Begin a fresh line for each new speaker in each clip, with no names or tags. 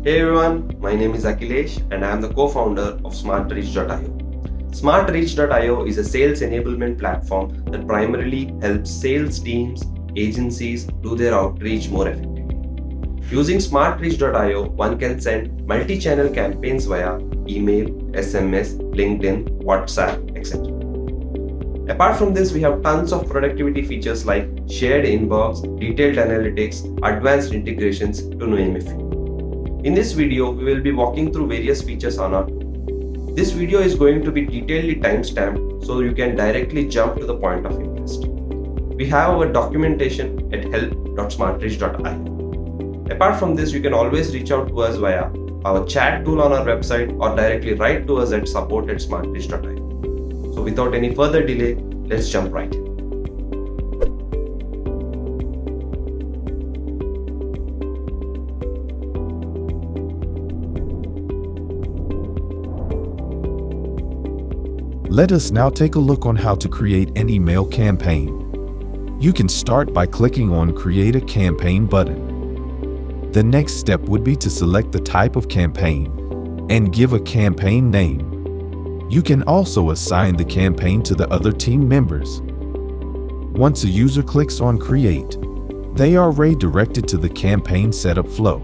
Hey everyone, my name is Akhilesh and I am the co-founder of SmartReach.io. SmartReach.io is a sales enablement platform that primarily helps sales teams, agencies do their outreach more effectively. Using SmartReach.io, one can send multi-channel campaigns via email, SMS, LinkedIn, WhatsApp, etc. Apart from this, we have tons of productivity features like shared inbox, detailed analytics, advanced integrations, to name a few. In this video, we will be walking through various features on our tool. This video is going to be detailedly timestamped so you can directly jump to the point of interest. We have our documentation at help.smartreach.io. Apart from this, you can always reach out to us via our chat tool on our website or directly write to us at support@smartreach.io. So without any further delay, let's jump right in.
Let us now take a look on how to create an email campaign. You can start by clicking on Create a Campaign button. The next step would be to select the type of campaign and give a campaign name. You can also assign the campaign to the other team members. Once a user clicks on Create, they are redirected to the campaign setup flow.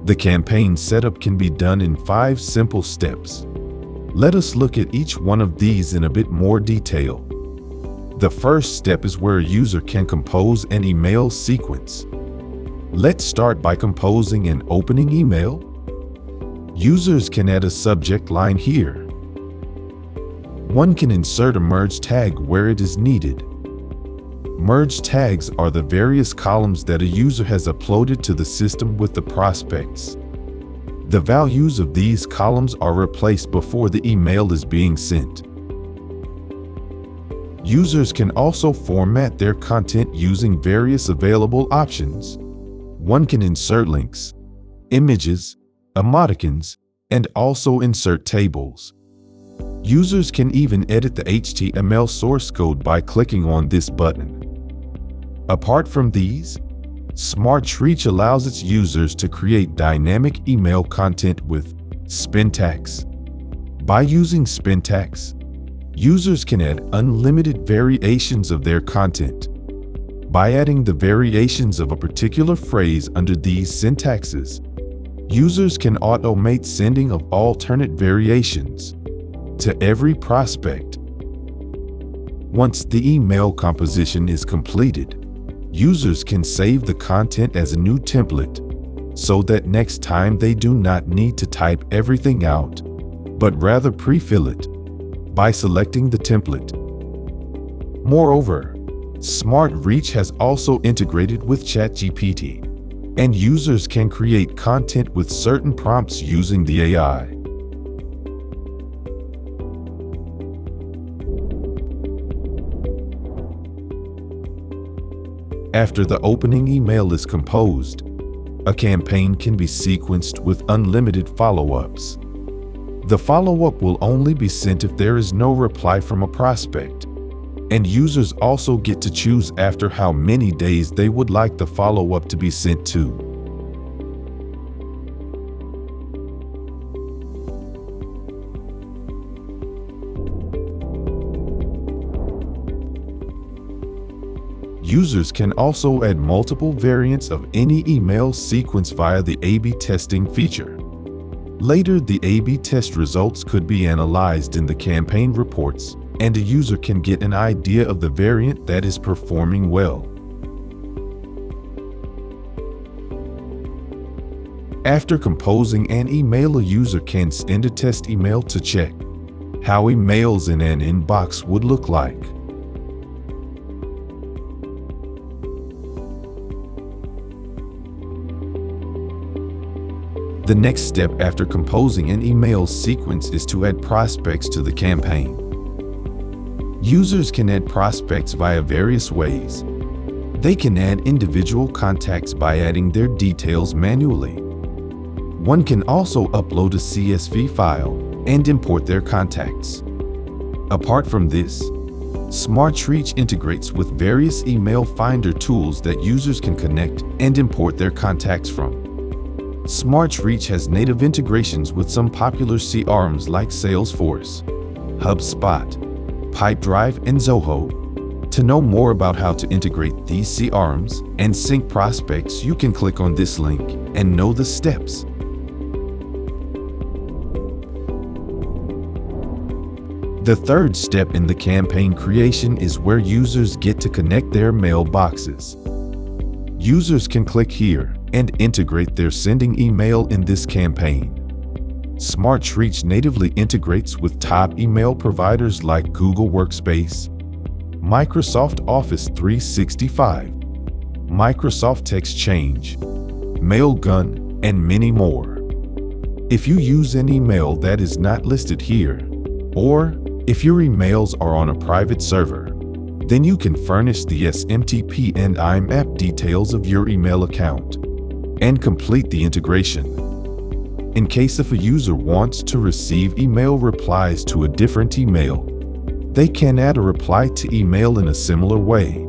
The campaign setup can be done in 5 simple steps. Let us look at each one of these in a bit more detail. The first step is where a user can compose an email sequence. Let's start by composing an opening email. Users can add a subject line here. One can insert a merge tag where it is needed. Merge tags are the various columns that a user has uploaded to the system with the prospects. The values of these columns are replaced before the email is being sent. Users can also format their content using various available options. One can insert links, images, emoticons, and also insert tables. Users can even edit the HTML source code by clicking on this button. Apart from these, SmartReach allows its users to create dynamic email content with Spintax. By using Spintax, users can add unlimited variations of their content. By adding the variations of a particular phrase under these syntaxes, users can automate sending of alternate variations to every prospect. Once the email composition is completed, users can save the content as a new template so that next time they do not need to type everything out, but rather pre-fill it by selecting the template. Moreover, SmartReach has also integrated with ChatGPT, and users can create content with certain prompts using the AI. After the opening email is composed, a campaign can be sequenced with unlimited follow-ups. The follow-up will only be sent if there is no reply from a prospect, and users also get to choose after how many days they would like the follow-up to be sent to. Users can also add multiple variants of any email sequence via the A/B testing feature. Later, the A/B test results could be analyzed in the campaign reports, and a user can get an idea of the variant that is performing well. After composing an email, a user can send a test email to check how emails in an inbox would look like. The next step after composing an email sequence is to add prospects to the campaign. Users can add prospects via various ways. They can add individual contacts by adding their details manually. One can also upload a CSV file and import their contacts. Apart from this, SmartReach integrates with various email finder tools that users can connect and import their contacts from. SmartReach has native integrations with some popular CRMs like Saleforce, Hubspot, PipeDrive, and Zoho. To know more about how to integrate these CRMs and sync prospects, you can click on this link and know the steps. The third step in the campaign creation is where users get to connect their mailboxes. Users can click here and integrate their sending email in this campaign. SmartReach natively integrates with top email providers like Google Workspace, Microsoft Office 365, Microsoft Exchange, Mailgun, and many more. If you use an email that is not listed here, or if your emails are on a private server, then you can furnish the SMTP and IMAP details of your email account and complete the integration. In case if a user wants to receive email replies to a different email, they can add a reply to email in a similar way.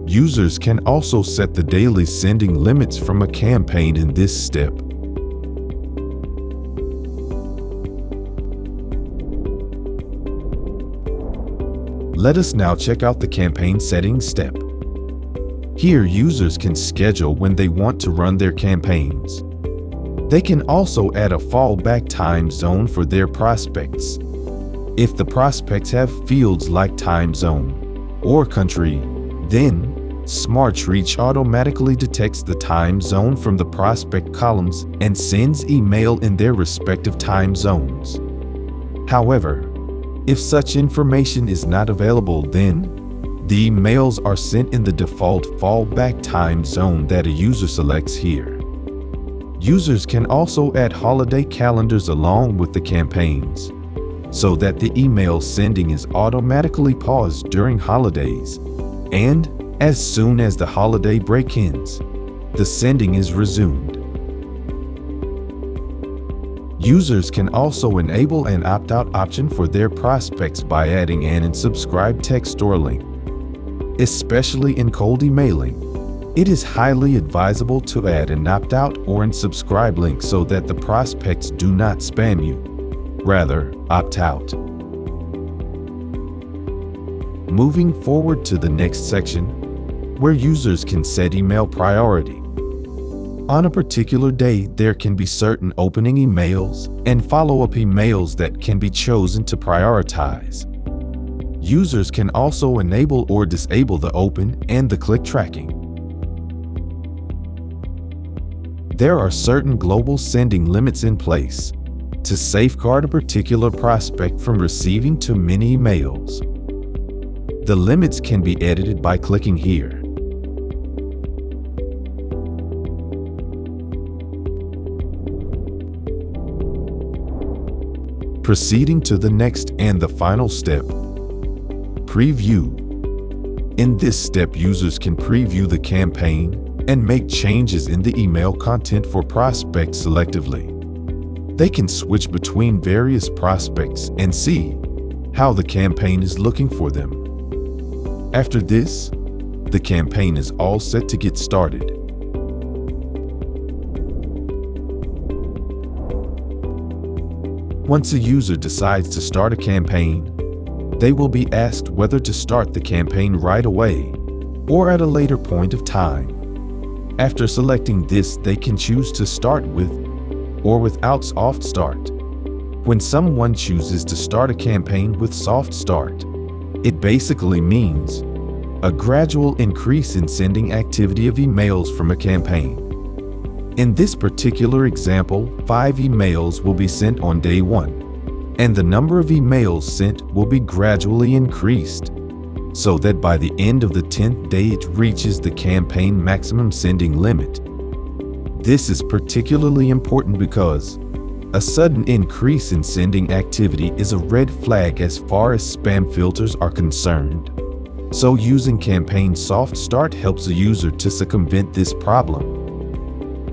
Users can also set the daily sending limits from a campaign in this step. Let us now check out the campaign settings step. Here, users can schedule when they want to run their campaigns. They can also add a fallback time zone for their prospects. If the prospects have fields like time zone or country, then SmartReach automatically detects the time zone from the prospect columns and sends email in their respective time zones. However, if such information is not available, then the emails are sent in the default fallback time zone that a user selects here. Users can also add holiday calendars along with the campaigns, so that the email sending is automatically paused during holidays, and as soon as the holiday break ends, the sending is resumed. Users can also enable an opt-out option for their prospects by adding an unsubscribe text or link. Especially in cold emailing, it is highly advisable to add an opt-out or unsubscribe link so that the prospects do not spam you. Rather, opt out. Moving forward to the next section, where users can set email priority. On a particular day, there can be certain opening emails and follow-up emails that can be chosen to prioritize. Users can also enable or disable the open and the click tracking. There are certain global sending limits in place to safeguard a particular prospect from receiving too many emails. The limits can be edited by clicking here. Proceeding to the next and the final step, preview. In this step, users can preview the campaign and make changes in the email content for prospects selectively. They can switch between various prospects and see how the campaign is looking for them. After this, the campaign is all set to get started. Once a user decides to start a campaign, they will be asked whether to start the campaign right away or at a later point of time. After selecting this, they can choose to start with or without soft start. When someone chooses to start a campaign with soft start, it basically means a gradual increase in sending activity of emails from a campaign. In this particular example, 5 emails will be sent on day 1, and the number of emails sent will be gradually increased, so that by the end of the 10th day it reaches the campaign maximum sending limit. This is particularly important because a sudden increase in sending activity is a red flag as far as spam filters are concerned. So using campaign soft start helps a user to circumvent this problem.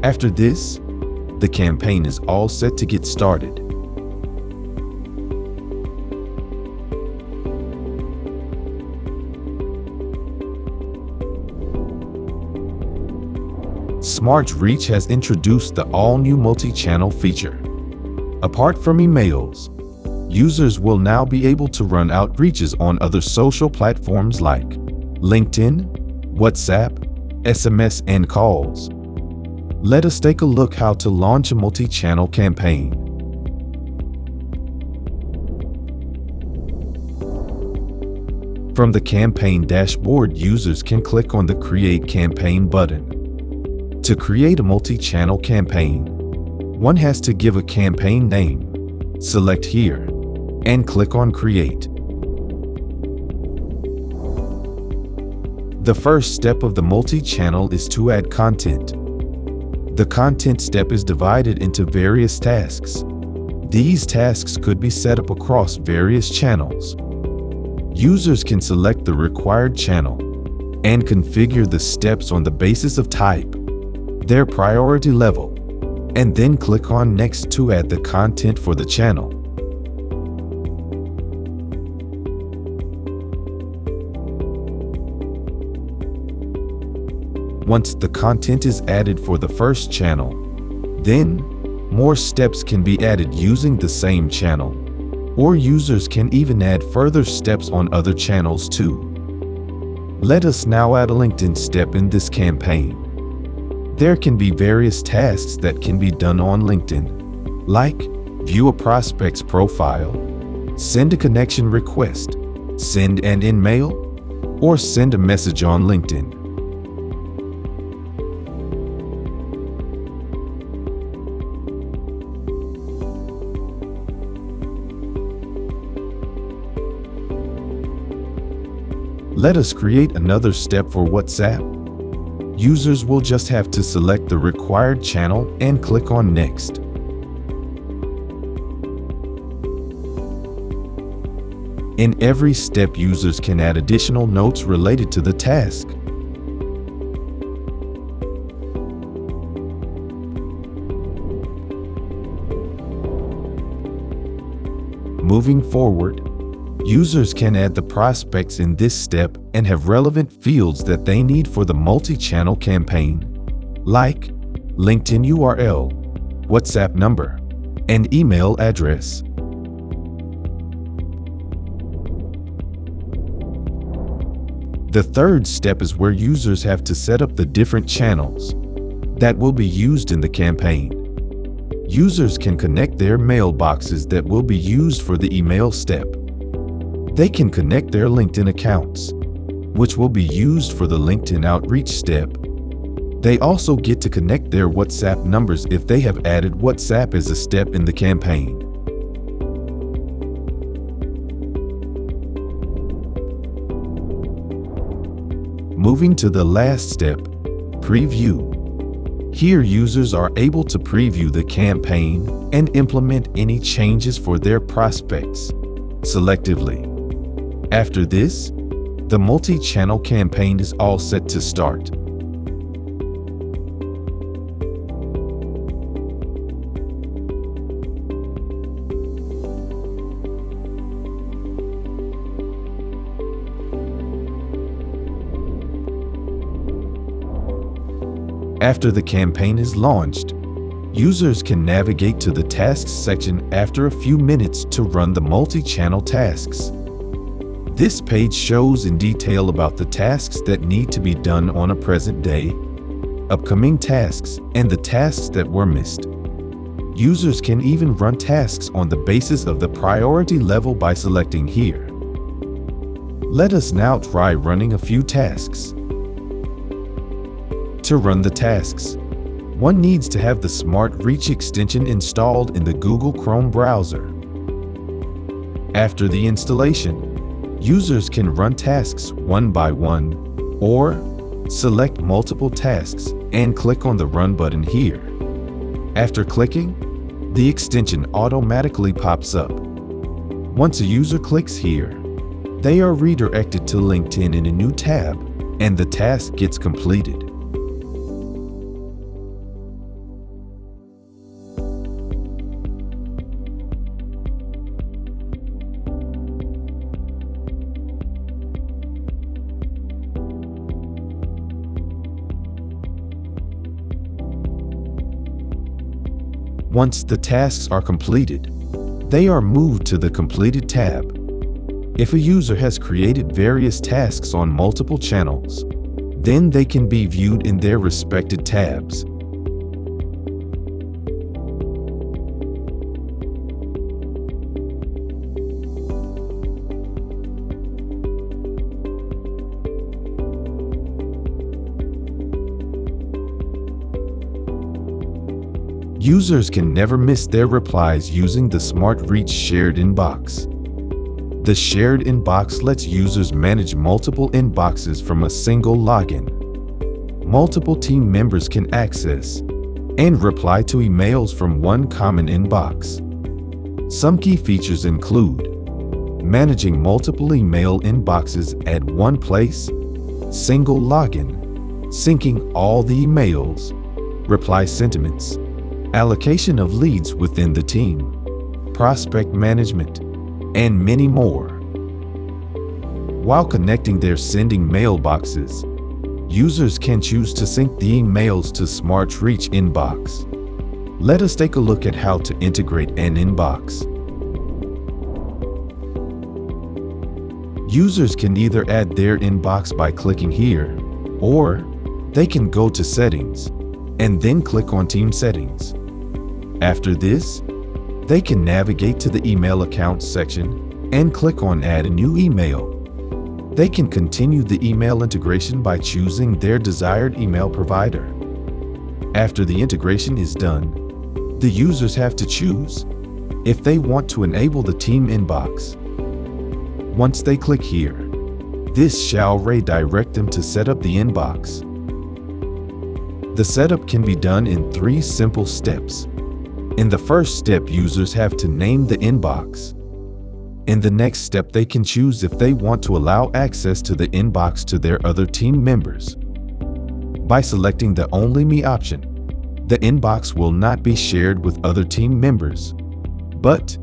After this, the campaign is all set to get started. SmartReach has introduced the all-new multi-channel feature. Apart from emails, users will now be able to run outreaches on other social platforms like LinkedIn, WhatsApp, SMS, and calls. Let us take a look how to launch a multi-channel campaign. From the campaign dashboard, users can click on the Create Campaign button. To create a multi-channel campaign, one has to give a campaign name. Select here and click on Create. The first step of the multi-channel is to add content. The content step is divided into various tasks. These tasks could be set up across various channels. Users can select the required channel and configure the steps on the basis of type, their priority level, and then click on Next to add the content for the channel. Once the content is added for the first channel, then more steps can be added using the same channel, or users can even add further steps on other channels too. Let us now add a LinkedIn step in this campaign. There can be various tasks that can be done on LinkedIn, like view a prospect's profile, send a connection request, send an email, or send a message on LinkedIn. Let us create another step for WhatsApp. Users will just have to select the required channel and click on Next. In every step, users can add additional notes related to the task. Moving forward, users can add the prospects in this step and have relevant fields that they need for the multi-channel campaign, like LinkedIn URL, WhatsApp number, and email address. The third step is where users have to set up the different channels that will be used in the campaign. Users can connect their mailboxes that will be used for the email step. They can connect their LinkedIn accounts, which will be used for the LinkedIn outreach step. They also get to connect their WhatsApp numbers if they have added WhatsApp as a step in the campaign. Moving to the last step, Preview. Here, users are able to preview the campaign and implement any changes for their prospects selectively. After this, the multi-channel campaign is all set to start. After the campaign is launched, users can navigate to the Tasks section after a few minutes to run the multi-channel tasks. This page shows in detail about the tasks that need to be done on a present day, upcoming tasks, and the tasks that were missed. Users can even run tasks on the basis of the priority level by selecting here. Let us now try running a few tasks. To run the tasks, one needs to have the SmartReach extension installed in the Google Chrome browser. After the installation, users can run tasks one by one or select multiple tasks and click on the Run button here. After clicking, the extension automatically pops up. Once a user clicks here, they are redirected to LinkedIn in a new tab, and the task gets completed. Once the tasks are completed, they are moved to the Completed tab. If a user has created various tasks on multiple channels, then they can be viewed in their respected tabs. Users can never miss their replies using the SmartReach shared inbox. The shared inbox lets users manage multiple inboxes from a single login. Multiple team members can access and reply to emails from one common inbox. Some key features include managing multiple email inboxes at one place, single login, syncing all the emails, reply sentiments, allocation of leads within the team, prospect management, and many more. While connecting their sending mailboxes, users can choose to sync the emails to SmartReach inbox. Let us take a look at how to integrate an inbox. Users can either add their inbox by clicking here, or they can go to Settings and then click on Team Settings. After this, they can navigate to the Email Accounts section and click on Add a new email. They can continue the email integration by choosing their desired email provider. After the integration is done, the users have to choose if they want to enable the team inbox. Once they click here, this shall redirect them to set up the inbox. The setup can be done in 3 simple steps. In the first step, users have to name the inbox. In the next step, they can choose if they want to allow access to the inbox to their other team members. By selecting the Only Me option, the inbox will not be shared with other team members. But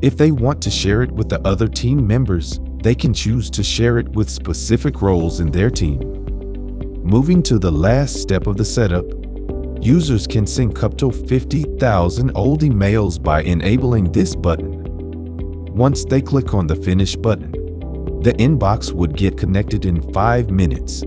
if they want to share it with the other team members, they can choose to share it with specific roles in their team. Moving to the last step of the setup, users can sync up to 50,000 old emails by enabling this button. Once they click on the Finish button, the inbox would get connected in 5 minutes.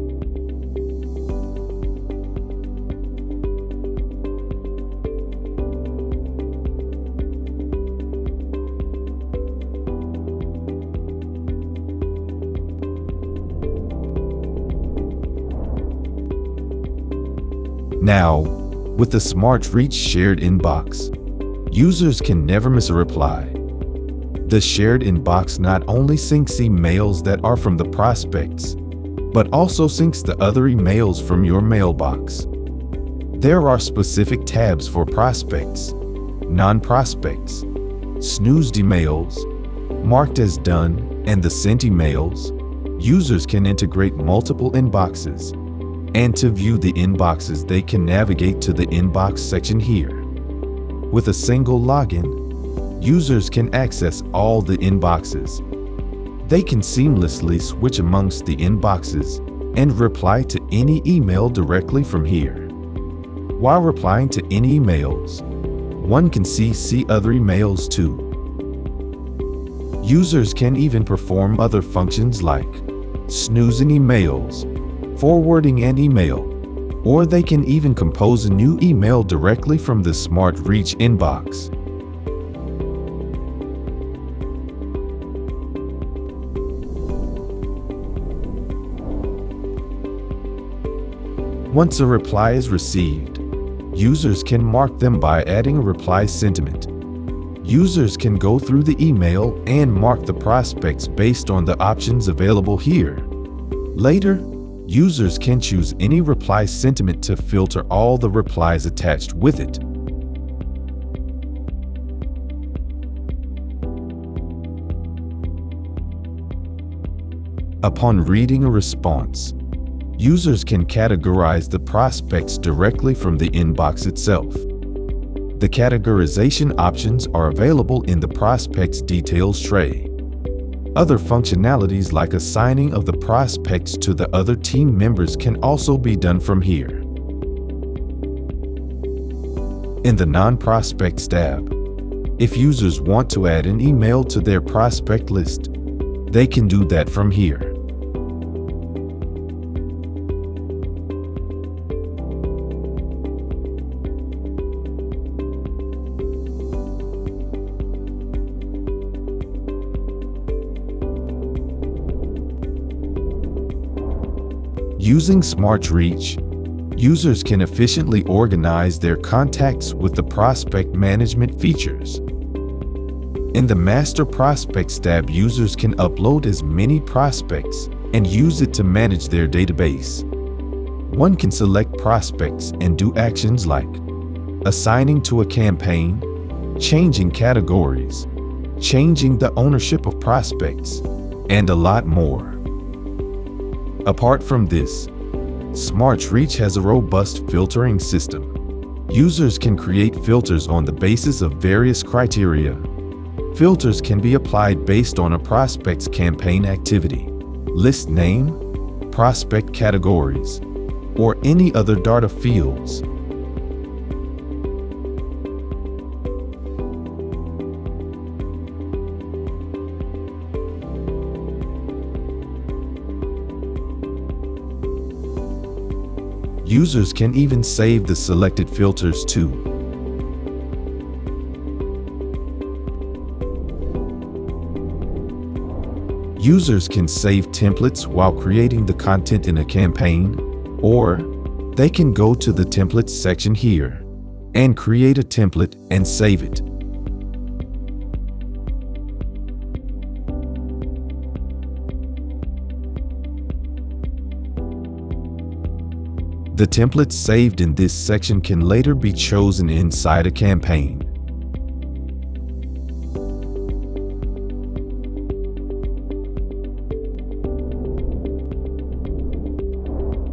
Now, with the SmartReach shared inbox, users can never miss a reply. The shared inbox not only syncs emails that are from the prospects, but also syncs the other emails from your mailbox. There are specific tabs for prospects, non-prospects, snoozed emails, marked as done, and the sent emails. Users can integrate multiple inboxes, and to view the inboxes, they can navigate to the Inbox section here. With a single login, users can access all the inboxes. They can seamlessly switch amongst the inboxes and reply to any email directly from here. While replying to any emails, one can see other emails too. Users can even perform other functions like snoozing emails, forwarding an email, or they can even compose a new email directly from the SmartReach inbox. Once a reply is received, users can mark them by adding a reply sentiment. Users can go through the email and mark the prospects based on the options available here. Later, users can choose any reply sentiment to filter all the replies attached with it. Upon reading a response, users can categorize the prospects directly from the inbox itself. The categorization options are available in the Prospects Details tray. Other functionalities like assigning of the prospects to the other team members can also be done from here. In the Non-Prospects tab, if users want to add an email to their prospect list, they can do that from here. Using SmartReach, users can efficiently organize their contacts with the prospect management features. In the Master Prospects tab, users can upload as many prospects and use it to manage their database. One can select prospects and do actions like assigning to a campaign, changing categories, changing the ownership of prospects, and a lot more. Apart from this, SmartReach has a robust filtering system. Users can create filters on the basis of various criteria. Filters can be applied based on a prospect's campaign activity, list name, prospect categories, or any other data fields. Users can even save the selected filters too. Users can save templates while creating the content in a campaign, or they can go to the Templates section here and create a template and save it. The templates saved in this section can later be chosen inside a campaign.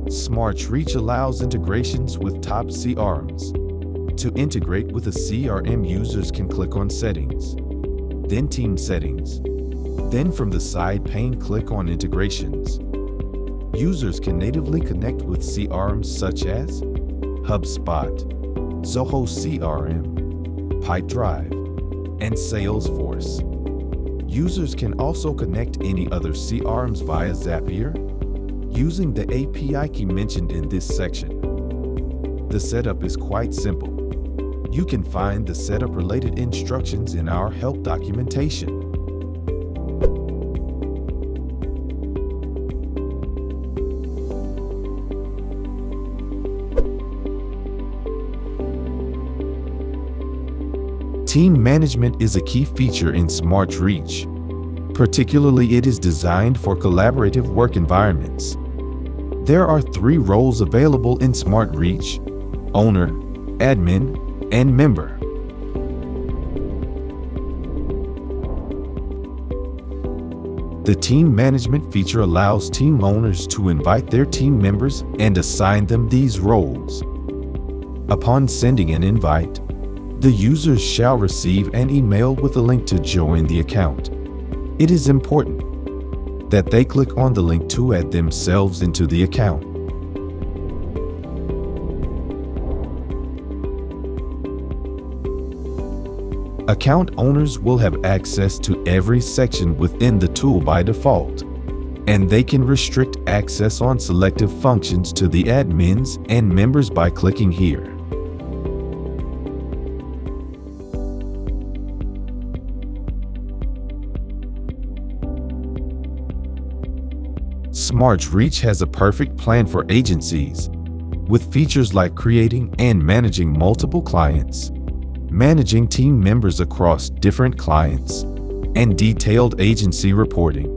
SmartReach allows integrations with top CRMs. To integrate with a CRM, users can click on Settings, then Team Settings. Then from the side pane, click on Integrations. Users can natively connect with CRMs such as Hubspot, Zoho CRM, PipeDrive, and Saleforce. Users can also connect any other CRMs via Zapier using the API key mentioned in this section. The setup is quite simple. You can find the setup-related instructions in our help documentation. Team management is a key feature in SmartReach. Particularly, it is designed for collaborative work environments. There are 3 roles available in SmartReach: owner, admin, and member. The team management feature allows team owners to invite their team members and assign them these roles. Upon sending an invite, the users shall receive an email with a link to join the account. It is important that they click on the link to add themselves into the account. Account owners will have access to every section within the tool by default, and they can restrict access on selective functions to the admins and members by clicking here. SmartReach has a perfect plan for agencies, with features like creating and managing multiple clients, managing team members across different clients, and detailed agency reporting.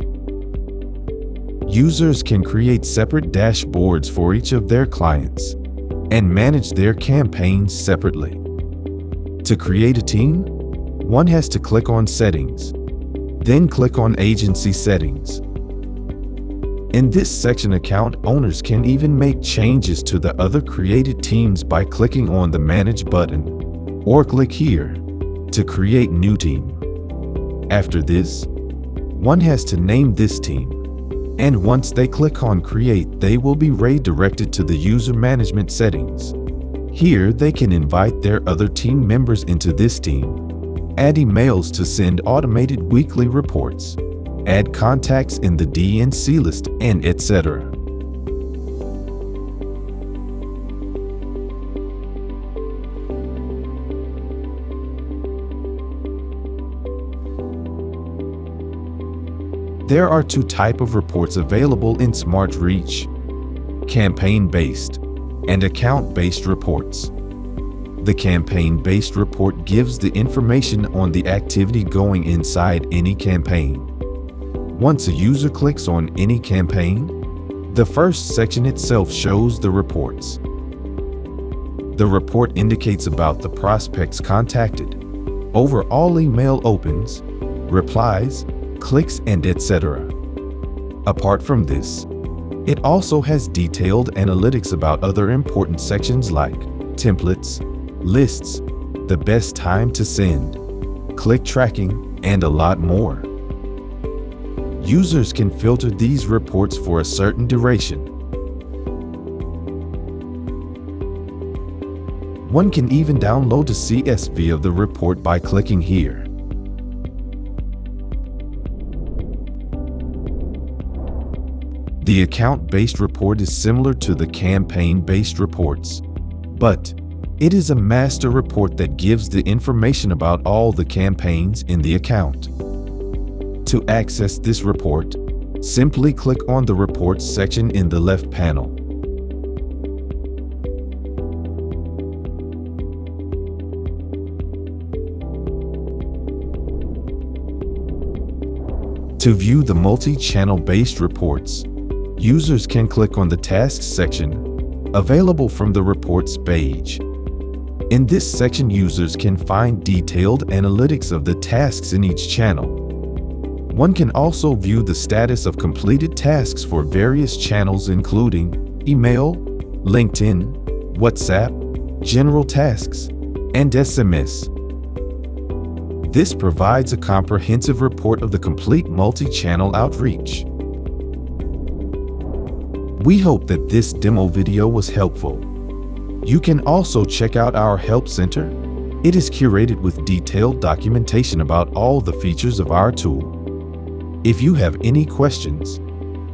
Users can create separate dashboards for each of their clients and manage their campaigns separately. To create a team, one has to click on Settings, then click on Agency Settings. In this section, account owners can even make changes to the other created teams by clicking on the Manage button, or click here to create new team. After this, one has to name this team, and once they click on Create, they will be redirected to the user management settings. Here, they can invite their other team members into this team, add emails to send automated weekly reports, add contacts in the DNC list, and etc. There are two types of reports available in SmartReach: campaign-based and account-based reports. The campaign-based report gives the information on the activity going inside any campaign. Once a user clicks on any campaign, the first section itself shows the reports. The report indicates about the prospects contacted, overall email opens, replies, clicks, and etc. Apart from this, it also has detailed analytics about other important sections like templates, lists, the best time to send, click tracking, and a lot more. Users can filter these reports for a certain duration. One can even download a CSV of the report by clicking here. The account-based report is similar to the campaign-based reports, but it is a master report that gives the information about all the campaigns in the account. To access this report, simply click on the Reports section in the left panel. To view the multi-channel based reports, users can click on the Tasks section, available from the Reports page. In this section, users can find detailed analytics of the tasks in each channel. One can also view the status of completed tasks for various channels including email, LinkedIn, WhatsApp, general tasks, and SMS. This provides a comprehensive report of the complete multi-channel outreach. We hope that this demo video was helpful. You can also check out our Help Center. It is curated with detailed documentation about all the features of our tool. If you have any questions,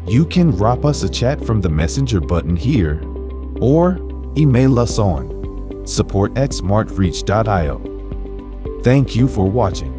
you can drop us a chat from the Messenger button here or email us on support@smartreach.io. Thank you for watching.